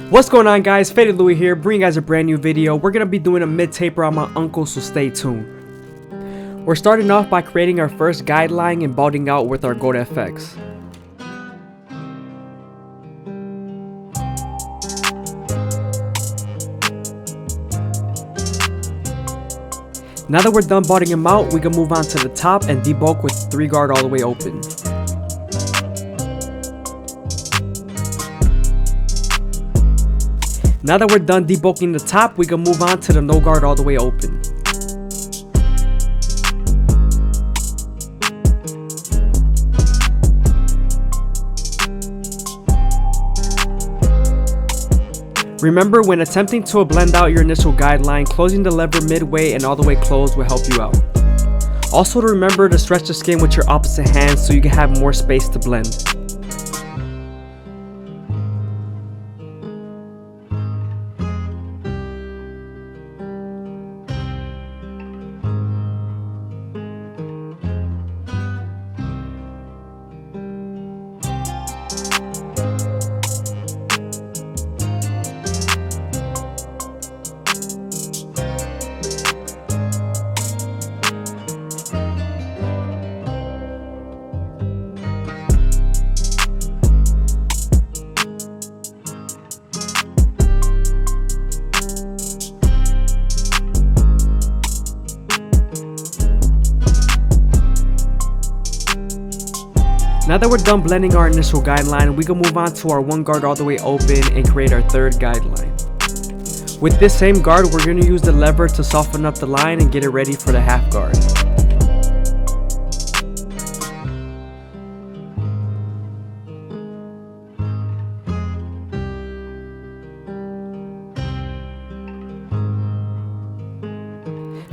What's going on, guys? FadeitLuie here, bringing you guys a brand new video. We're going to be doing a mid-taper on my uncle, so stay tuned. We're starting off by creating our first guideline and balding out with our Gold FX. Now that we're done balding him out, we can move on to the top and debulk with 3 guard all the way open. Now that we're done debulking the top, we can move on to the no guard all the way open. Remember, when attempting to blend out your initial guideline, closing the lever midway and all the way closed will help you out. Also, to remember to stretch the skin with your opposite hand so you can have more space to blend. Now that we're done blending our initial guideline, we can move on to our 1 guard all the way open and create our 3rd guideline. With this same guard, we're going to use the lever to soften up the line and get it ready for the half guard.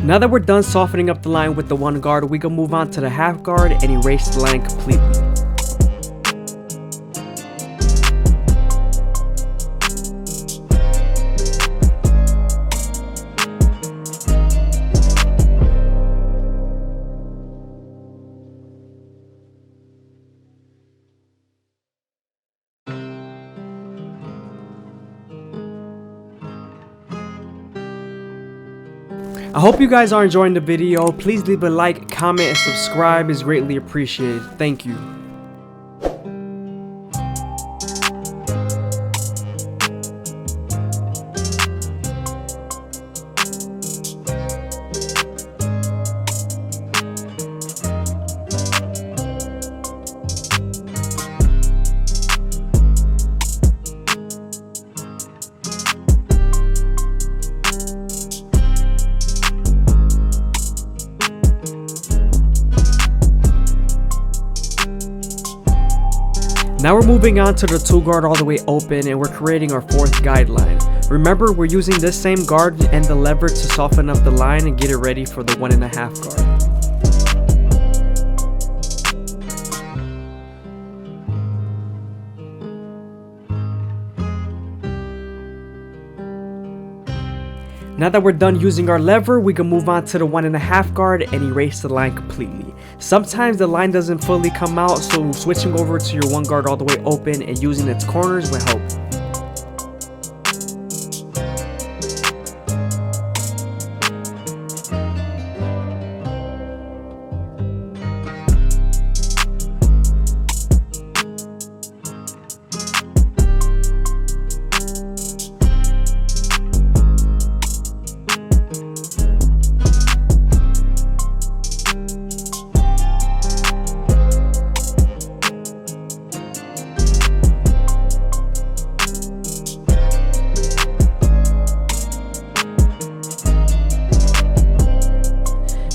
Now that we're done softening up the line with the 1 guard, we can move on to the half guard and erase the line completely. I hope you guys are enjoying the video. Please leave a like, comment, and subscribe is greatly appreciated. Thank you. Now we're moving on to the 2 guard all the way open and we're creating our 4th guideline. Remember, we're using this same guard and the lever to soften up the line and get it ready for the 1.5 guard. Now that we're done using our lever, we can move on to the 1.5 guard and erase the line completely. Sometimes the line doesn't fully come out, so switching over to your 1 guard all the way open and using its corners will help.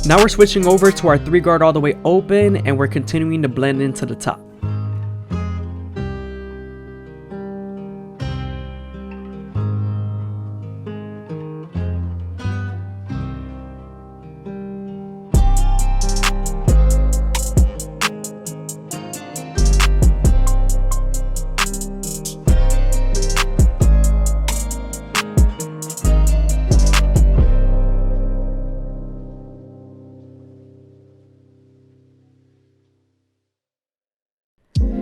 Now we're switching over to our 3 guard all the way open and we're continuing to blend into the top.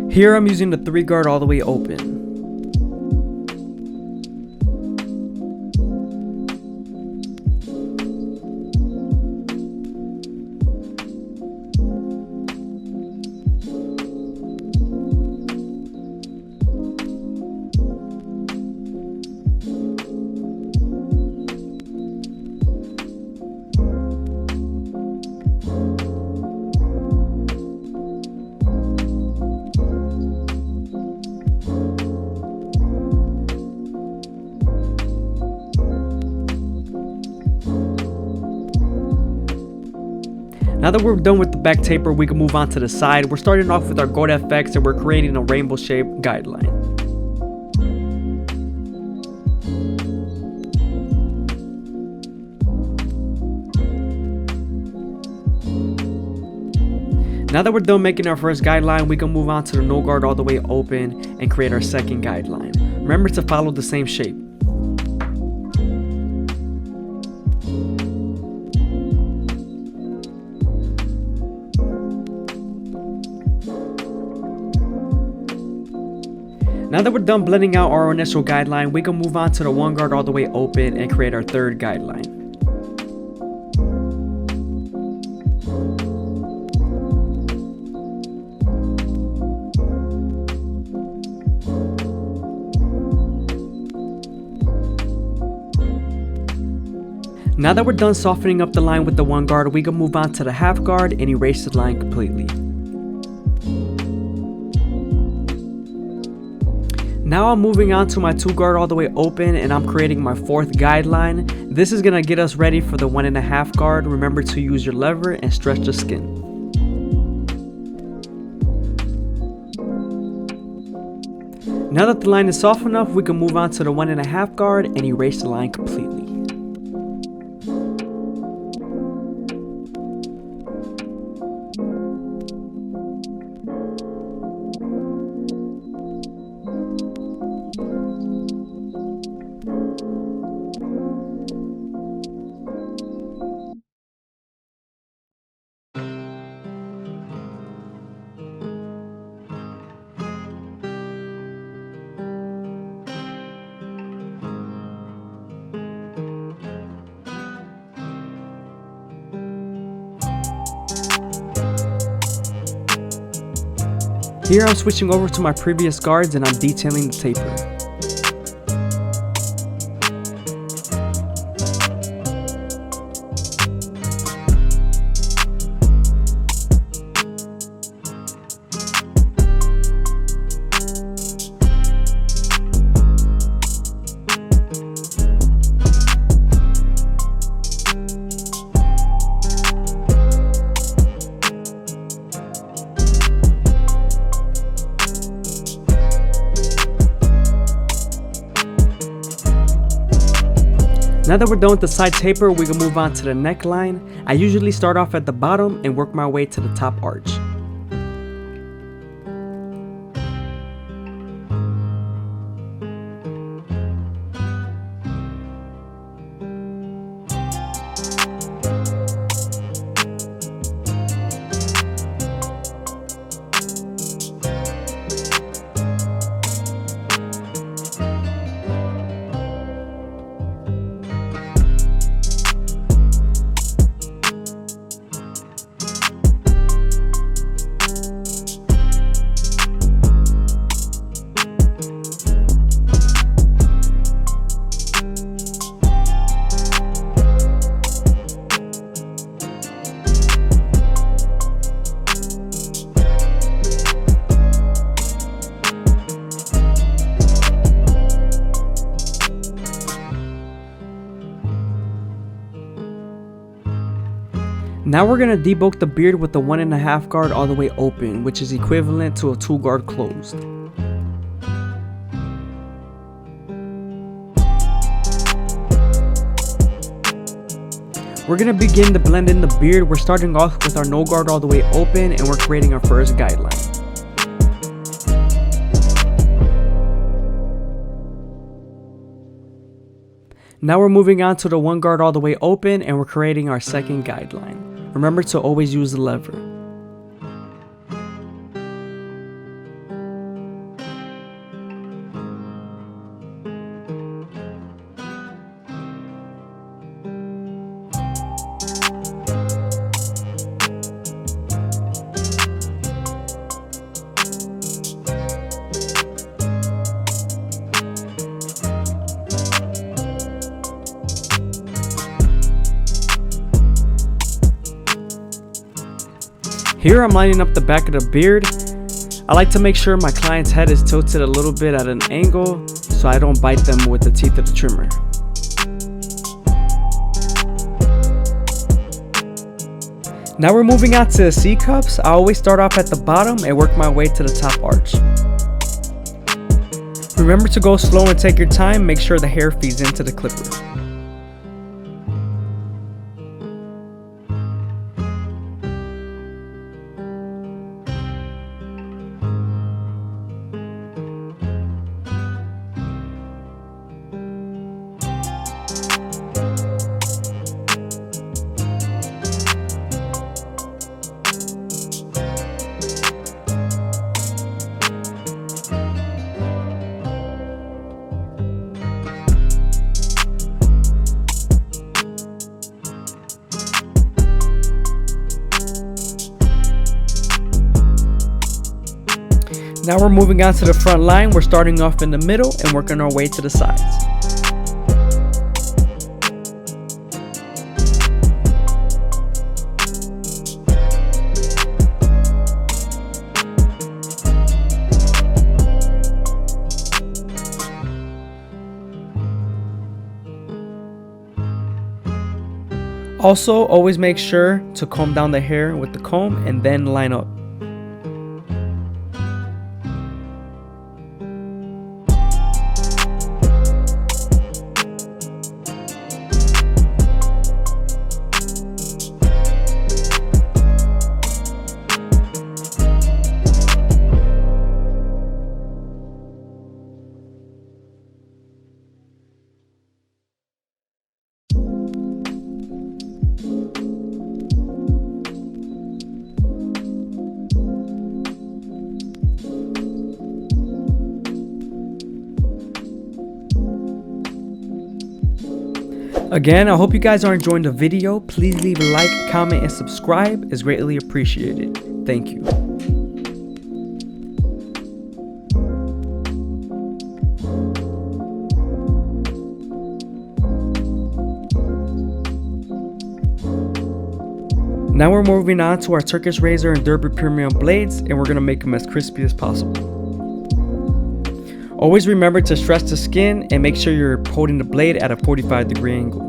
Here I'm using the 3 guard all the way open. Now that we're done with the back taper, we can move on to the side. We're starting off with our gold FX and we're creating a rainbow shape guideline. Now that we're done making our first guideline, we can move on to the no guard all the way open and create our second guideline. Remember to follow the same shape. Now that we're done blending out our initial guideline, we can move on to the one guard all the way open and create our third guideline. Now that we're done softening up the line with the one guard, we can move on to the half guard and erase the line completely. Now I'm moving on to my two guard all the way open and I'm creating my fourth guideline. This is gonna get us ready for the 1.5 guard. Remember to use your lever and stretch the skin. Now that the line is soft enough, we can move on to the 1.5 guard and erase the line completely. Here I'm switching over to my previous guards and I'm detailing the taper. Now that we're done with the side taper, we can move on to the neckline. I usually start off at the bottom and work my way to the top arch. Now we're going to debulk the beard with the 1.5 guard all the way open, which is equivalent to a 2 guard closed. We're going to begin to blend in the beard. We're starting off with our no guard all the way open and we're creating our first guideline. Now we're moving on to the 1 guard all the way open and we're creating our second guideline. Remember to always use the lever. Here I'm lining up the back of the beard. I like to make sure my client's head is tilted a little bit at an angle so I don't bite them with the teeth of the trimmer. Now we're moving on to C-cups. I always start off at the bottom and work my way to the top arch. Remember to go slow and take your time, make sure the hair feeds into the clipper. Now we're moving on to the front line. We're starting off in the middle and working our way to the sides. Also, always make sure to comb down the hair with the comb and then line up. Again, I hope you guys are enjoying the video. Please leave a like, comment, and subscribe. It's greatly appreciated. Thank you. Now we're moving on to our Turkish razor and Derby premium blades, and we're going to make them as crispy as possible. Always remember to stretch the skin and make sure you're holding the blade at a 45-degree angle.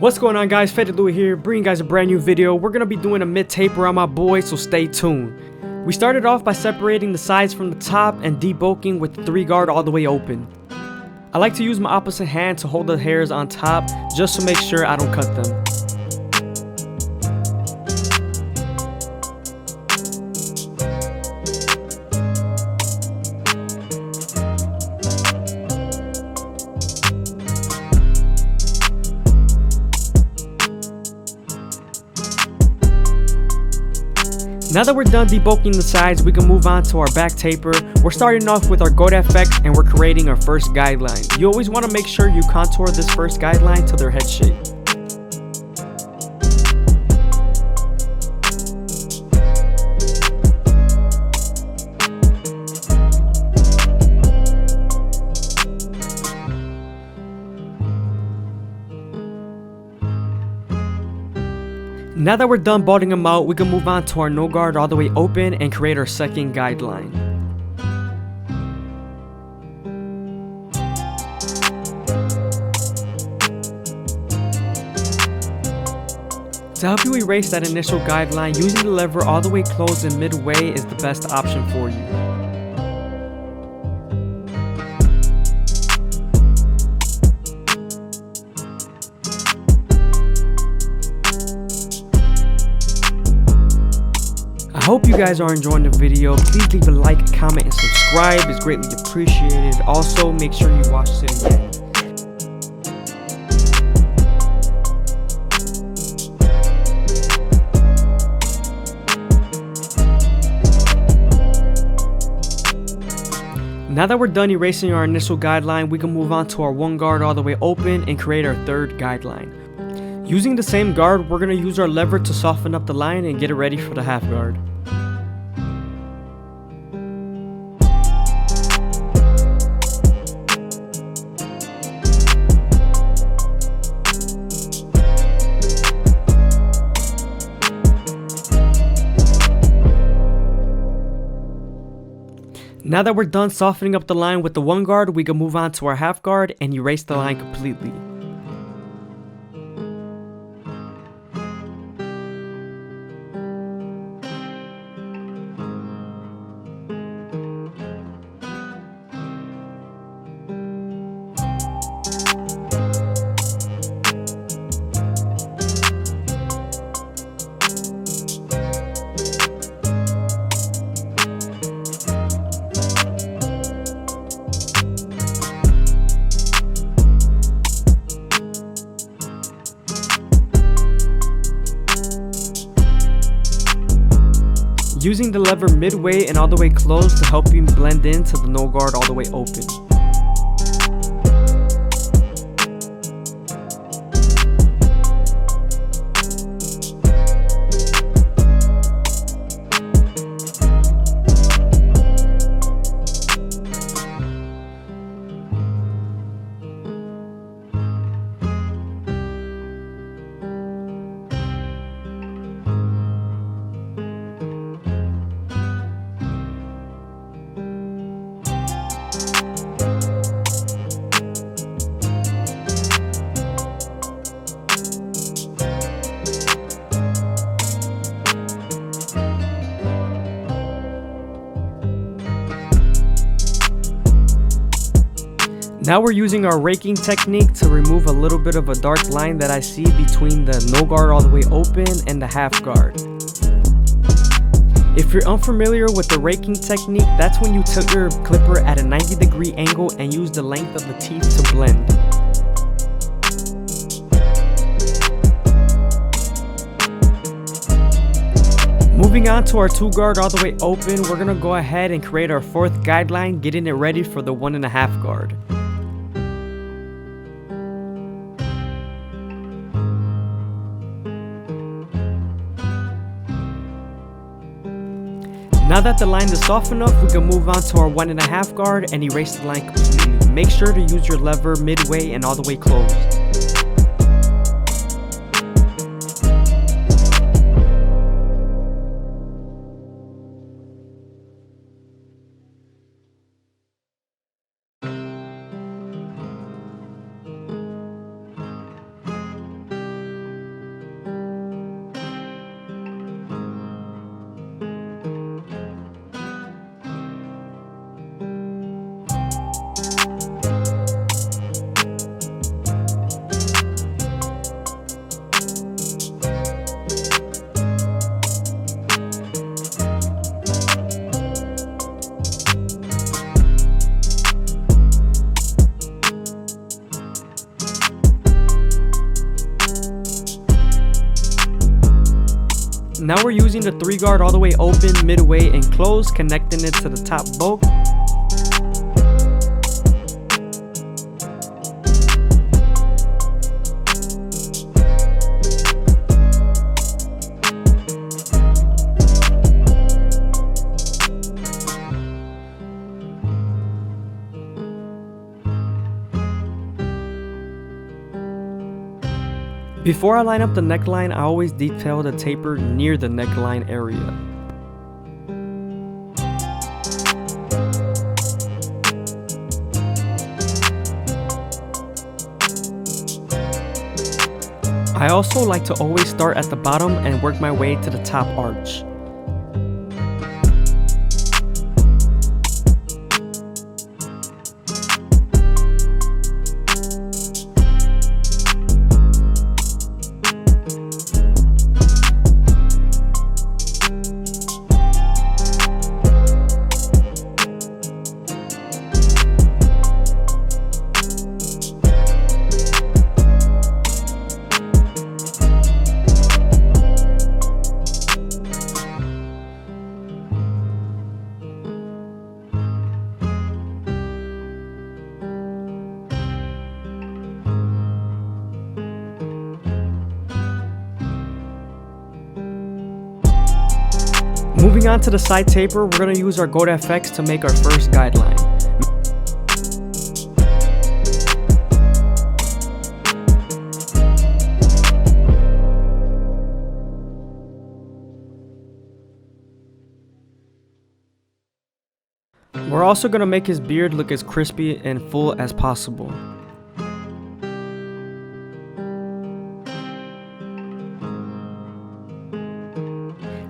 What's going on, guys? FadeitLuie here, bringing you guys a brand new video. We're going to be doing a mid-taper on my boy, so stay tuned. We started off by separating the sides from the top and debulking with the 3-guard all the way open. I like to use my opposite hand to hold the hairs on top just to make sure I don't cut them. Now that we're done debulking the sides, we can move on to our back taper. We're starting off with our goat FX and we're creating our first guideline. You always want to make sure you contour this first guideline to their head shape. Now that we're done balding them out, we can move on to our no guard all the way open and create our second guideline. To help you erase that initial guideline, using the lever all the way closed and midway is the best option for you. I hope you guys are enjoying the video. Please leave a like, comment, and subscribe. It's greatly appreciated. Also, make sure you watch it again. Now that we're done erasing our initial guideline, we can move on to our one guard all the way open and create our third guideline. Using the same guard, we're going to use our lever to soften up the line and get it ready for the half guard. Now that we're done softening up the line with the one guard, we can move on to our half guard and erase the line completely. Using the lever midway and all the way closed to help you blend into the no guard all the way open. Now we're using our raking technique to remove a little bit of a dark line that I see between the no guard all the way open and the half guard. If you're unfamiliar with the raking technique, that's when you tilt your clipper at a 90-degree angle and use the length of the teeth to blend. Moving on to our two guard all the way open, we're gonna go ahead and create our fourth guideline, getting it ready for the 1.5 guard. Now that the line is soft enough, we can move on to our 1.5 guard and erase the line completely. Make sure to use your lever midway and all the way closed. Now we're using the 3 guard all the way open, midway, and closed, connecting it to the top bolt. Before I line up the neckline, I always detail the taper near the neckline area. I also like to always start at the bottom and work my way to the top arch. Moving on to the side taper, we're going to use our Goat FX to make our first guideline. We're also going to make his beard look as crispy and full as possible.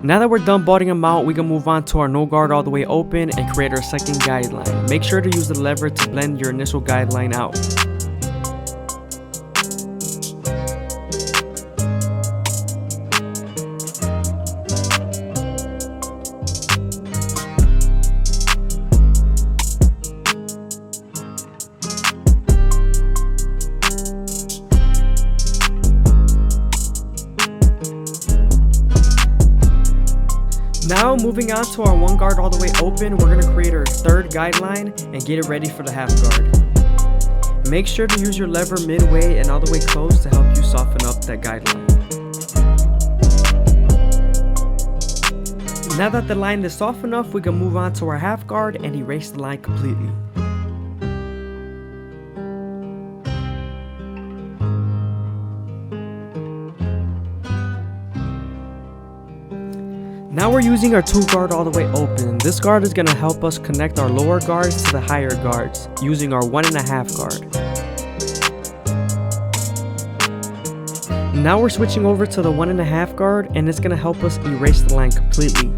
Now that we're done budding him out, we can move on to our no guard all the way open and create our second guideline. Make sure to use the lever to blend your initial guideline out. Now moving on to our one guard all the way open, we're going to create our third guideline and get it ready for the half guard. Make sure to use your lever midway and all the way close to help you soften up that guideline. Now that the line is soft enough, we can move on to our half guard and erase the line completely. Now we're using our two guard all the way open. This guard is going to help us connect our lower guards to the higher guards using our 1.5 guard. Now we're switching over to the 1.5 guard and it's going to help us erase the line completely.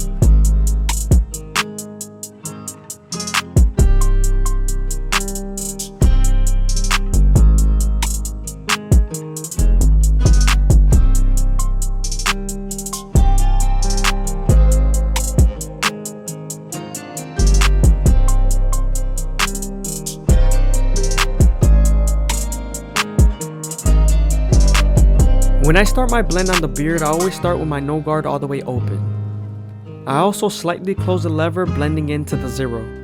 When I start my blend on the beard, I always start with my no guard all the way open. I also slightly close the lever, blending into the 0.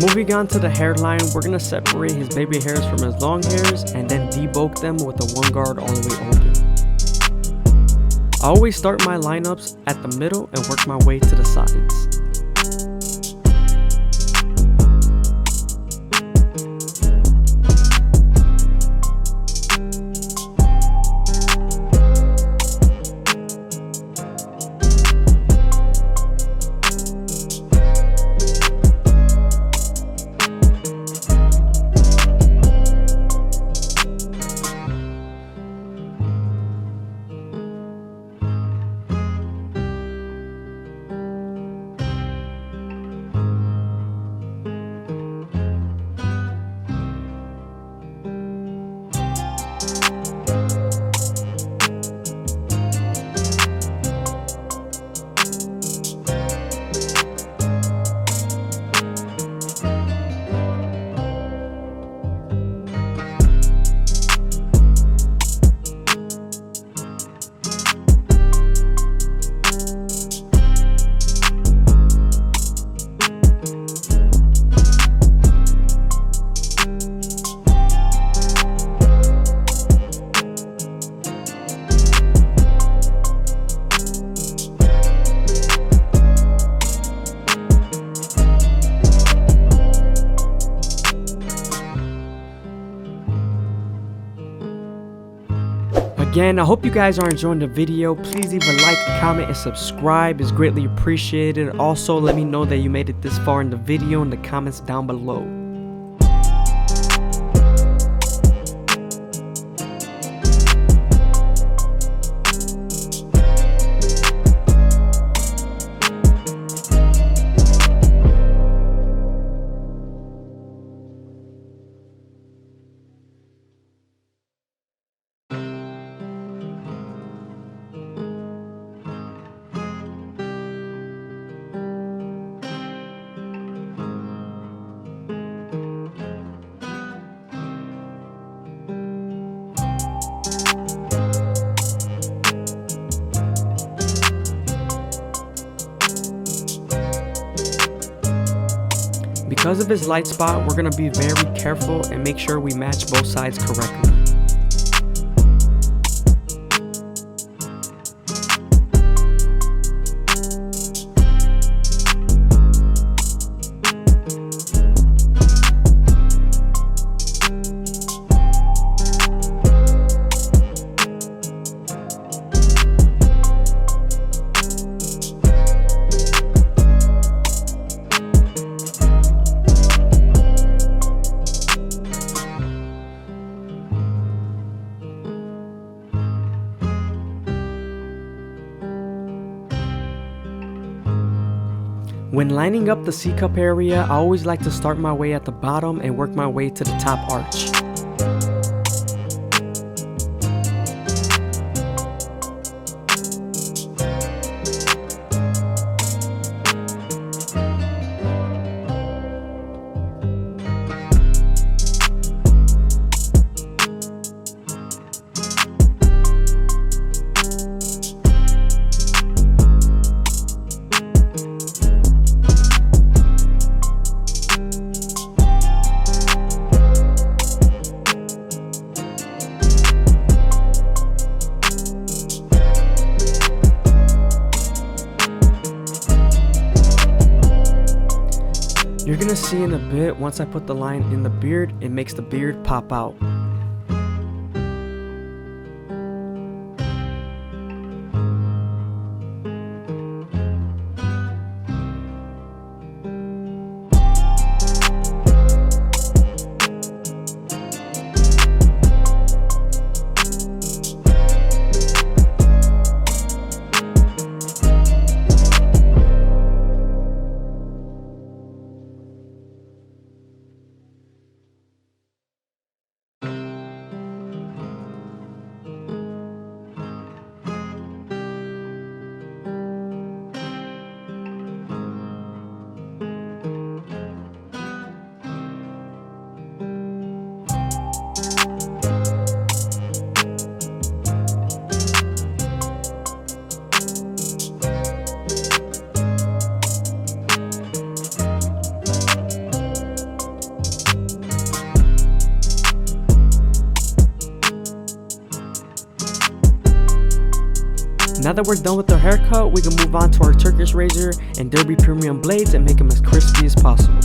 Moving on to the hairline, we're going to separate his baby hairs from his long hairs and then debulk them with the one guard all the way open. I always start my lineups at the middle and work my way to the sides. Again, I hope you guys are enjoying the video. Please leave a like, comment, and subscribe. It's greatly appreciated. Also, let me know that you made it this far in the video in the comments down below. Because of his light spot, we're going to be very careful and make sure we match both sides correctly. When lining up the C-cup area, I always like to start my way at the bottom and work my way to the top arch. You're gonna see in a bit, once I put the line in the beard, it makes the beard pop out. Now that we're done with our haircut, we can move on to our Turkish razor and Derby premium blades and make them as crispy as possible.